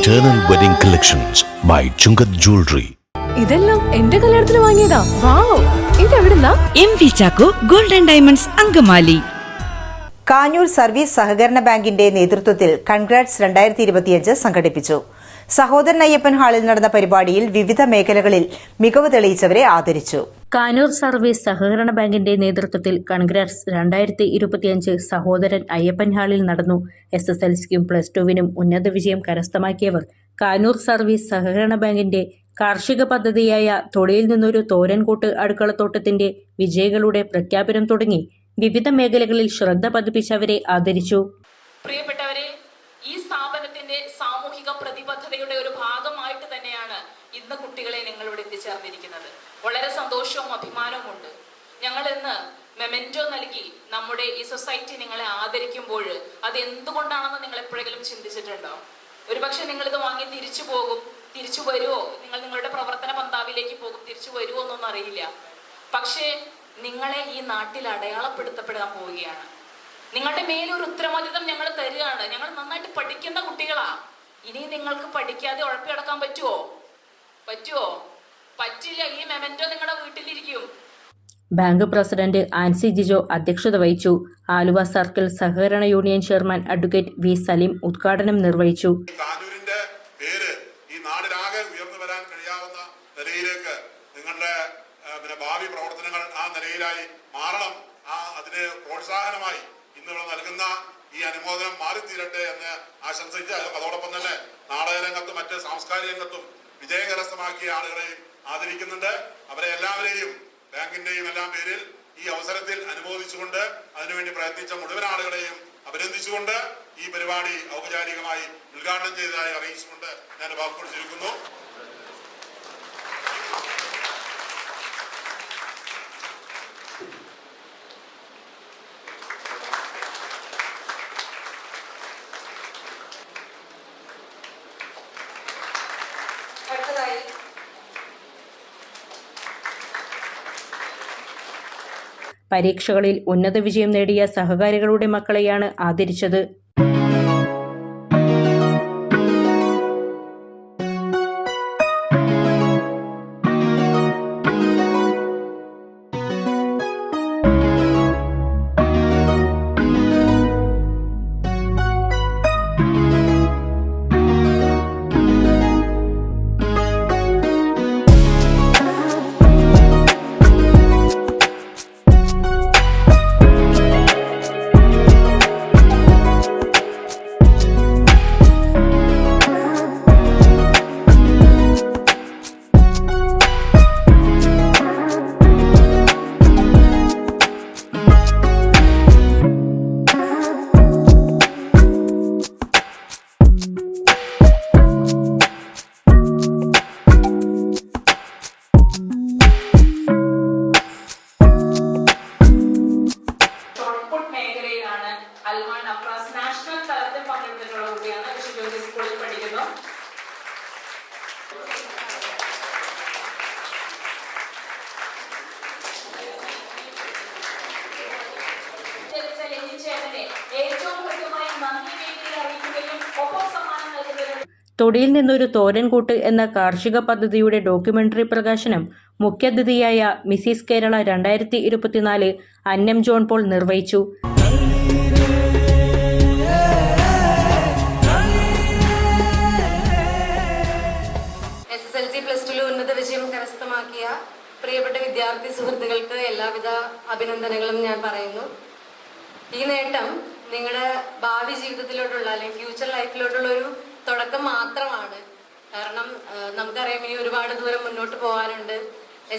Eternal Wedding Collections by Chungat Jewelry. ഇതെല്ലാം എന്റെ കല്യാണത്തിന് വാങ്ങിയതാ. വാവ്, ഇതെവിടുന്നാ? MV Chacko golden diamonds Angamaly. Kanjoor service സഹകരണ ബാങ്കിന്റെ നേതൃത്വത്തിൽ കൺഗ്രാറ്റ്സ് 2025 സംഘടിപ്പിച്ചു. സഹോദരൻ അയ്യപ്പൻ ഹാളിൽ നടന്ന പരിപാടിയിൽ വിവിധ മേഖലകളിൽ മികവ് തെളിയിച്ചവരെ ആദരിച്ചു. കാഞ്ഞൂർ സർവീസ് സഹകരണ ബാങ്കിന്റെ നേതൃത്വത്തിൽ കൺഗ്രാറ്റ്സ് 2025 സഹോദരൻ അയ്യപ്പൻ ഹാളിൽ നടന്നു. SSLCക്കും +2വിനും ഉന്നത വിജയം കരസ്ഥമാക്കിയവർ കാഞ്ഞൂർ സർവീസ് സഹകരണ ബാങ്കിന്റെ കാർഷിക പദ്ധതിയായ തൊടിയിൽ നിന്നൊരു തോരൻകൂട്ട് അടുക്കളത്തോട്ടത്തിന്റെ വിജയികളുടെ പ്രഖ്യാപനം തുടങ്ങി വിവിധ മേഖലകളിൽ ശ്രദ്ധ പതിപ്പിച്ചവരെ ആദരിച്ചു. പ്രിയപ്പെട്ടവരെ, ഈ സ്ഥാപനത്തിന്റെ സാമൂഹിക പ്രതിബദ്ധതയുടെ ഒരു ഭാഗമായിട്ട് തന്നെയാണ് ഇന്ന് കുട്ടികളെ നിങ്ങളിവിടെ എത്തിച്ചേർന്നിരിക്കുന്നത്. വളരെ സന്തോഷവും അഭിമാനവും ഉണ്ട്. ഞങ്ങൾ ഇന്ന് മെമെന്റോ നൽകി നമ്മുടെ ഈ സൊസൈറ്റി നിങ്ങളെ ആദരിക്കുമ്പോൾ അത് എന്തുകൊണ്ടാണെന്ന് നിങ്ങൾ എപ്പോഴെങ്കിലും ചിന്തിച്ചിട്ടുണ്ടോ? ഒരുപക്ഷെ നിങ്ങളിത് വാങ്ങി തിരിച്ചു പോകും, തിരിച്ചു വരുമോ, നിങ്ങൾ നിങ്ങളുടെ പ്രവർത്തന പന്താവിലേക്ക് പോകും, തിരിച്ചു വരുമോ എന്നൊന്നും അറിയില്ല. പക്ഷേ നിങ്ങളെ ഈ നാട്ടിൽ അടയാളപ്പെടുത്തപ്പെടാൻ പോവുകയാണ്. നിങ്ങളുടെ മേലൊരു ഉത്തരവാദിത്തം ഞങ്ങൾ തരികയാണ്. ഞങ്ങൾ നന്നായിട്ട് പഠിക്കുന്ന കുട്ടികളാ. ഇനി നിങ്ങൾക്ക് പഠിക്കാതെ ഉഴപ്പിടക്കാൻ പറ്റുമോ? പറ്റില്ല. ഈ മെമെന്റോ നിങ്ങളുടെ വീട്ടിലിരിക്കും. ബാങ്ക് പ്രസിഡന്റ് ആൻസി ജിജോ അധ്യക്ഷത വഹിച്ചു. ആലുവ സർക്കിൾ സഹകരണ union chairman advocate V Saleem ഉദ്ഘാടനം നിർവഹിച്ചു. കാഞ്ഞൂരിന്റെ പേര് ഈ നാടിനാകെ ഉയർന്നു വരാൻ കഴിയാവുന്ന നിലയിലേക്ക് നിങ്ങളുടെ ഭാവി പ്രവർത്തനങ്ങൾ ആ നിലയിലായി മാറണം. അതിന് പ്രോത്സാഹനമായി ഇന്നിവിടെ നൽകുന്ന ഈ അനുമോദനം മാറിത്തീരട്ടെ എന്ന് ആശംസിച്ച് അതോടൊപ്പം തന്നെ നാടകരംഗത്തും മറ്റ് സാംസ്കാരിക രംഗത്തും വിജയം കരസ്ഥമാക്കിയ ആളുകളെയും ആദരിക്കുന്നുണ്ട്. അവരെ എല്ലാവരെയും ബാങ്കിന്റെയും എല്ലാം പേരിൽ ഈ അവസരത്തിൽ അനുമോദിച്ചുകൊണ്ട് അതിനുവേണ്ടി പ്രയത്നിച്ച മുഴുവൻ ആളുകളെയും അഭിനന്ദിച്ചുകൊണ്ട് ഈ പരിപാടി ഔപചാരികമായി ഉദ്ഘാടനം ചെയ്തതായി അറിയിച്ചുകൊണ്ട് ഞാൻ വാക്കുകൾ ചുരുക്കുന്നു. പരീക്ഷകളിൽ ഉന്നത വിജയം നേടിയ സഹകാരികളുടെ മക്കളെയാണ് ആദരിച്ചത്. നാഷണൽ തലത്തിൽ പങ്കെടുത്തിട്ടുള്ള കുട്ടിയാണ്. സ്കൂളിൽ പഠിക്കുന്നു. ഏറ്റവും കൃത്യമായി നന്ദി വേദിയിൽ അറിയിക്കുകയും ഒപ്പം സമ്മാനം നൽകുന്നതിനും തൊടിയിൽ നിന്നൊരു തോരൻകൂട്ട് എന്ന കാർഷിക പദ്ധതിയുടെ ഡോക്യുമെന്ററി പ്രകാശനം മുഖ്യാതിഥിയായ മിസിസ് കേരള 2024 അന്നം ജോൺ പോൾ നിർവഹിച്ചു. SSLC +2 ഉന്നത വിജയം കരസ്ഥമാക്കിയ പ്രിയപ്പെട്ട വിദ്യാർത്ഥി സുഹൃത്തുക്കൾക്ക് എല്ലാവിധ അഭിനന്ദനങ്ങളും ഞാൻ പറയുന്നു. ഈ നേട്ടം നിങ്ങളുടെ ഭാവി ജീവിതത്തിലോട്ടുള്ള അല്ലെങ്കിൽ ഫ്യൂച്ചർ ലൈഫിലോട്ടുള്ള ഒരു തുടക്കം മാത്രമാണ്. കാരണം നമുക്കറിയാം ഇനി ഒരുപാട് ദൂരം മുന്നോട്ട് പോകാനുണ്ട്.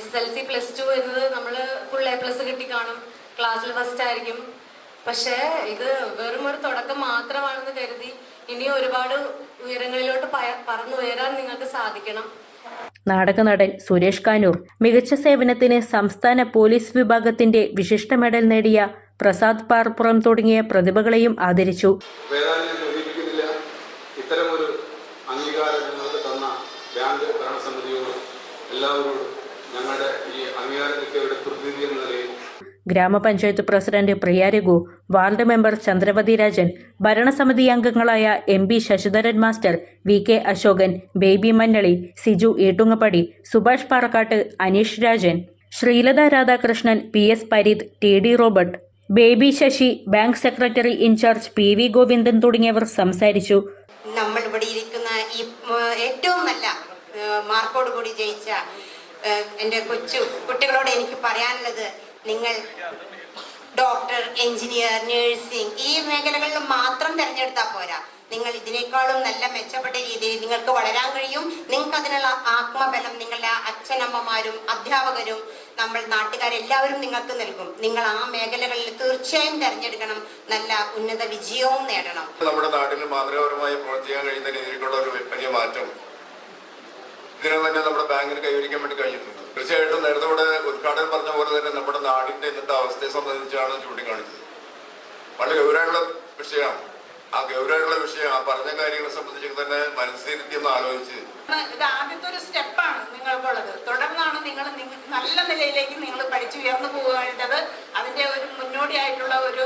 SSLC +2 എന്നത് നമ്മൾ ഫുൾ A+ കിട്ടി കാണും, ക്ലാസ്സിൽ ഫസ്റ്റ് ആയിരിക്കും. പക്ഷേ ഇത് വെറും ഒരു തുടക്കം മാത്രമാണെന്ന് കരുതി ഇനി ഒരുപാട് ഉയരങ്ങളിലോട്ട് പറന്നുയരാൻ നിങ്ങൾക്ക് സാധിക്കണം. നാടകനടൻ സുരേഷ് കാനൂർ മികച്ച സേവനത്തിന് സംസ്ഥാന പോലീസ് വിഭാഗത്തിന്റെ വിശിഷ്ട മെഡൽ നേടിയ പ്രസാദ് പാർപ്പുറം തുടങ്ങിയ പ്രതിഭകളെയും ആദരിച്ചു. ഇത്തരമൊരു അംഗീകാരം ഞങ്ങൾക്ക് തന്ന ബാങ്ക് ഭരണസമിതിയോടും എല്ലാവരോടും ഞങ്ങളുടെ ഈ അംഗീകാരത്തിന്റെ പ്രതിനിധി എന്ന നിലയിൽ ഗ്രാമപഞ്ചായത്ത് president Priya Raghu, ward member Chandravathi Rajan, ഭരണസമിതി അംഗങ്ങളായ MP Sasidharan master, VK Ashokan, Baby Mannali, Siju Ettungappady, Subhash Parakkattu, Aneesh Rajan, Sreelatha Radhakrishnan, PS Pareeth, TD Robert, Baby Sasi, bank secretary incharge PV Govindan തുടങ്ങിയവർ സംസാരിച്ചു. നമ്മൾ ഇവിടെ ഇരിക്കുന്ന ഈ ഏറ്റവും നല്ല മാർക്കോട് കൂടി ജയിച്ച എൻ്റെ കുട്ടികളോട് എനിക്ക് പറയാനുള്ളത്, നിങ്ങൾ ഡോക്ടർ, എഞ്ചിനീയർ, നഴ്സിംഗ് ഈ മേഖലകളിൽ മാത്രം തിരഞ്ഞെടുത്താൽ പോരാ. നിങ്ങൾ ഇതിനേക്കാളും നല്ല മെച്ചപ്പെട്ട രീതിയിൽ നിങ്ങൾക്ക് വളരാൻ കഴിയും. നിങ്ങൾക്ക് അതിനുള്ള ആത്മബലം നിങ്ങളുടെ അച്ഛനമ്മമാരും അധ്യാപകരും നമ്മൾ നാട്ടുകാരെല്ലാവരും നിങ്ങൾക്ക് നൽകും. നിങ്ങൾ ആ മേഖലകളിൽ തീർച്ചയായും തിരഞ്ഞെടുക്കണം. നല്ല ഉന്നത വിജയവും നേടണം. നമ്മുടെ നാട്ടിൽ മാതൃകാപരമായി പ്രവർത്തിക്കാൻ കഴിയുന്ന രീതിയിലുള്ള ഒരു വലിയ മാറ്റം ഇതിനകം തന്നെ നമ്മുടെ ബാങ്കിന് കൈവരിക്കാൻ വേണ്ടി കഴിഞ്ഞിട്ടുണ്ട്. തീർച്ചയായിട്ടും നേരത്തെ ഇവിടെ ഉദ്ഘാടനം പറഞ്ഞ പോലെ തന്നെ നമ്മുടെ നാടിന്റെ ഇന്നത്തെ അവസ്ഥയെ സംബന്ധിച്ചാണ് ചൂണ്ടിക്കാണിച്ചത്. വളരെ ഗൗരവമുള്ള വിഷയമാണ്. ആ ഗൗരവമുള്ള വിഷയം ആ പറഞ്ഞ കാര്യങ്ങളെ സംബന്ധിച്ച് തന്നെ മനസ്സിരുത്തി ഒന്ന് ആലോചിച്ച്, ഇത് ആദ്യത്തെ ഒരു സ്റ്റെപ്പാണ് നിങ്ങൾക്കുള്ളത്. തുടർന്നാണ് നിങ്ങൾ നല്ല നിലയിലേക്ക് നിങ്ങൾ പഠിച്ചുയർന്നു പോകേണ്ടത്. അതിന്റെ ഒരു മുന്നോടിയായിട്ടുള്ള ഒരു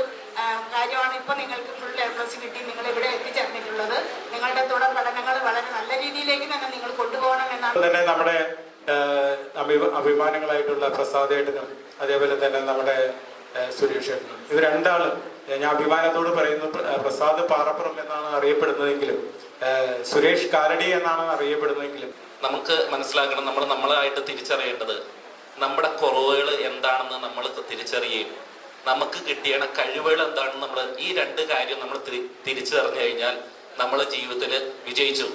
കാര്യമാണ് ഇപ്പോൾ നിങ്ങൾക്ക് ഫുൾ A+ കിട്ടി നിങ്ങൾ ഇവിടെ എത്തിച്ചേർന്നിട്ടുള്ളത്. നിങ്ങളുടെ തുടർ പഠനങ്ങൾ വളരെ നല്ല രീതിയിലേക്ക് തന്നെ നിങ്ങൾ കൊണ്ടുപോകണം എന്നാണ് തന്നെ നമ്മുടെ അഭിമാനങ്ങളായിട്ടുള്ള പ്രസാദേട്ടനും അതേപോലെ തന്നെ നമ്മുടെ സുരേഷ് ഏട്ടനും. ഇത് രണ്ടാളും ഞാൻ അഭിമാനത്തോട് പറയുന്നു. പ്രസാദ് പാറപ്പുറം എന്നാണ് അറിയപ്പെടുന്നതെങ്കിലും സുരേഷ് കാലടി എന്നാണ് അറിയപ്പെടുന്നതെങ്കിലും നമുക്ക് മനസ്സിലാക്കണം, നമ്മൾ നമ്മളായിട്ട് തിരിച്ചറിയേണ്ടത് നമ്മുടെ കുറവുകൾ എന്താണെന്ന് നമ്മൾ തിരിച്ചറിയുകയും നമുക്ക് കിട്ടിയ കഴിവുകൾ എന്താണെന്ന് നമ്മൾ ഈ രണ്ട് കാര്യം നമ്മൾ തിരിച്ചറിഞ്ഞു കഴിഞ്ഞാൽ നമ്മൾ ജീവിതത്തിൽ വിജയിച്ചു.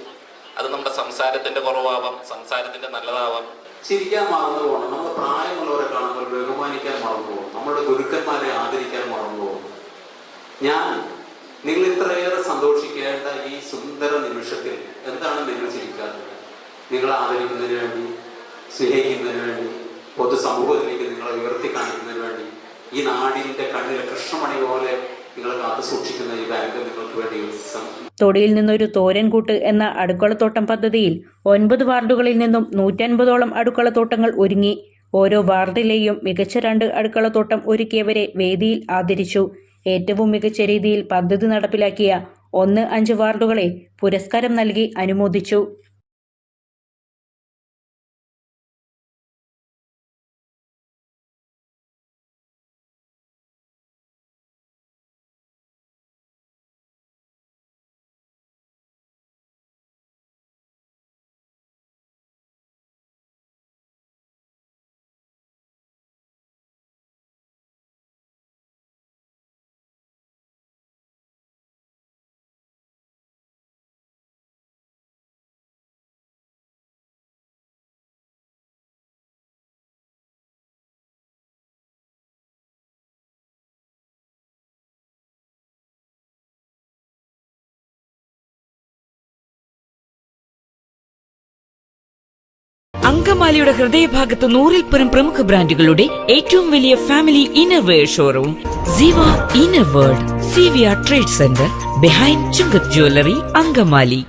അത് നമ്മുടെ സംസാരത്തിന്റെ കുറവാവാം, സംസാരത്തിന്റെ നല്ലതാവാം. ചിരിക്കാൻ മറന്നു പോകണം. നമ്മൾ പ്രായമുള്ളവരെ കാണുമ്പോൾ ബഹുമാനിക്കാൻ മറന്നു പോകും. നമ്മുടെ ഗുരുക്കന്മാരെ ആദരിക്കാൻ മറന്നു പോകും. നിങ്ങൾ ഇത്രയേറെ സന്തോഷിക്കേണ്ട ഈ സുന്ദര നിമിഷത്തിൽ എന്താണ് നിങ്ങൾ ചിരിക്കാത്തത്? നിങ്ങൾ ആദരിക്കുന്നതിന് വേണ്ടി, സ്നേഹിക്കുന്നതിന് വേണ്ടി, പൊതുസമൂഹത്തിലേക്ക് നിങ്ങളെ ഉയർത്തി കാണിക്കുന്നതിന് വേണ്ടി, ഈ നാടിന്റെ കണ്ണിലെ കൃഷ്ണമണി പോലെ നിങ്ങളെ കാത്തു സൂക്ഷിക്കുന്ന ഈ ബാങ്ക് നിങ്ങൾക്ക് വേണ്ടി തൊടിയിൽ നിന്നൊരു തോരൻകൂട്ട് എന്ന അടുക്കളത്തോട്ടം പദ്ധതിയിൽ 9 വാർഡുകളിൽ നിന്നും 150ഓളം അടുക്കളത്തോട്ടങ്ങൾ ഒരുങ്ങി. ഓരോ വാർഡിലെയും മികച്ച 2 അടുക്കളത്തോട്ടം ഒരുക്കിയവരെ വേദിയിൽ ആദരിച്ചു. ഏറ്റവും മികച്ച രീതിയിൽ പദ്ധതി നടപ്പിലാക്കിയ 1-5 വാർഡുകളെ പുരസ്കാരം നൽകി അനുമോദിച്ചു. അങ്കമാലിയുടെ ഹൃദയഭാഗത്ത് 100-ൽ-പരം പ്രമുഖ ബ്രാൻഡുകളുടെ ഏറ്റവും വലിയ ഫാമിലി ഇന്നർവെയർ ഷോറൂം ജീവ inner world CVR trade centre behind Chungath jewellery, Angamaly.